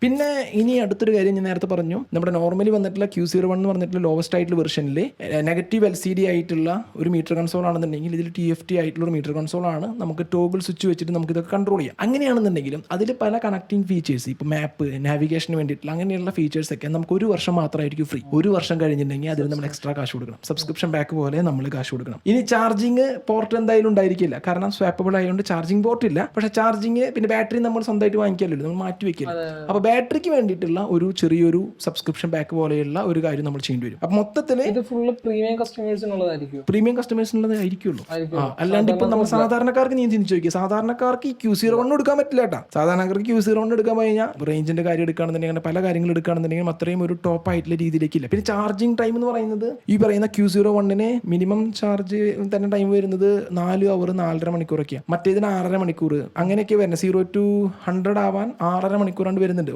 പിന്നെ ഇനി അടുത്തൊരു കാര്യം ഞാൻ നേരത്തെ പറഞ്ഞു, നമ്മുടെ നോർമലി വന്നിട്ടുള്ള Q01 എന്ന് പറഞ്ഞിട്ടുള്ള ലോവസ്റ്റ് ആയിട്ടുള്ള വെർഷനിൽ നെഗറ്റീവ് LCD ആയിട്ടുള്ള ഒരു മീറ്റർ കൺസോൾ ആണെന്നുണ്ടെങ്കിൽ ഇതിൽ TFT ആയിട്ടുള്ള ഒരു മീറ്റർ കൺസോൾ ആണ്. നമുക്ക് ടോഗിൾ സ്വിച്ച് വെച്ചിട്ട് നമുക്ക് ഇതൊക്കെ കൺട്രോൾ ചെയ്യാം. അങ്ങനെയാണെന്നുണ്ടെങ്കിലും അതിൽ പല കണക്റ്റിംഗ് ഫീച്ചേഴ്സ്, ഇപ്പോൾ മാപ്പ്, നാവിഗേഷന് വേണ്ടിയിട്ടുള്ള അങ്ങനെയുള്ള ഫീച്ചേഴ്സ് ഒക്കെ നമുക്ക് ഒരു വർഷം മാത്രമായിരിക്കും ഫ്രീ. ഒരു വർഷം കഴിഞ്ഞിട്ടുണ്ടെങ്കിൽ അതിൽ നമ്മൾ എക്സ്ട്രാ കാശ് കൊടുക്കണം. സബ്സ്ക്രിപ്ഷൻ പാക്ക് പോലെ നമ്മൾ കാശ് കൊടുക്കണം. ഇനി ചാർജിങ് പോർട്ട് എന്തായാലും ഉണ്ടായിരിക്കില്ല, കാരണം സ്വാപ്പബിൾ ആയതുകൊണ്ട് ചാർജിങ് പോർട്ട് ഇല്ല. പക്ഷേ ചാർജിങ് പിന്നെ ബാറ്ററി നമ്മൾ സ്വന്തമായിട്ട് വാങ്ങിക്കാമല്ലോ, നമ്മൾ മാറ്റി വെക്കില്ല. അപ്പോൾ ബാറ്ററിക്ക് വേണ്ടിയിട്ടുള്ള ഒരു ചെറിയൊരു സബ്സ്ക്രിപ്ഷൻ പാക്ക് പോലെയുള്ള ഒരു കാര്യം നമ്മൾ ചെയ്യേണ്ടി വരും. അപ്പോൾ മൊത്തത്തിൽ ഇത് ഫുള്ള് പ്രീമിയം കസ്റ്റമേഴ്സിനുള്ളതായിരിക്കും. പ്രീമിയം കസ്റ്റമേഴ്സിനുള്ളതായിരിക്കുള്ളൂ. അല്ലാണ്ട് ഇപ്പം നമ്മൾ സാധാരണക്കാർക്ക് നീ ചിന്തിച്ചു നോക്കി, സാധാരണക്കാർക്ക് ഈ Q01 എടുക്കാൻ പറ്റില്ല കേട്ടോ. സാധാരണക്കാർക്ക് Q01 എടുക്കാൻ കഴിഞ്ഞാൽ റേഞ്ചിന്റെ കാര്യം എടുക്കുകയാണെന്നുണ്ടെങ്കിൽ, അങ്ങനെ പല കാര്യങ്ങൾ എടുക്കുകയാണെന്നുണ്ടെങ്കിൽ അത്രയും ഒരു ടോപ്പ് ആയിട്ടുള്ള രീതിയിലേക്കില്ല. പിന്നെ ചാർജിങ് ടൈം എന്ന് പറയുന്നത് ഈ പറയുന്ന Q01 മിനിമം ചാർജ് തന്നെ ടൈം വരുന്നത് 4 അവർ 4.5 മണിക്കൂറൊക്കെയാണ്. മറ്റേതിന് 6.5 മണിക്കൂർ അങ്ങനെയൊക്കെ വരുന്നത്. 0 to 100 ആവാൻ 6.5 മണിക്കൂറാണ്ട് വരുന്നുണ്ട്.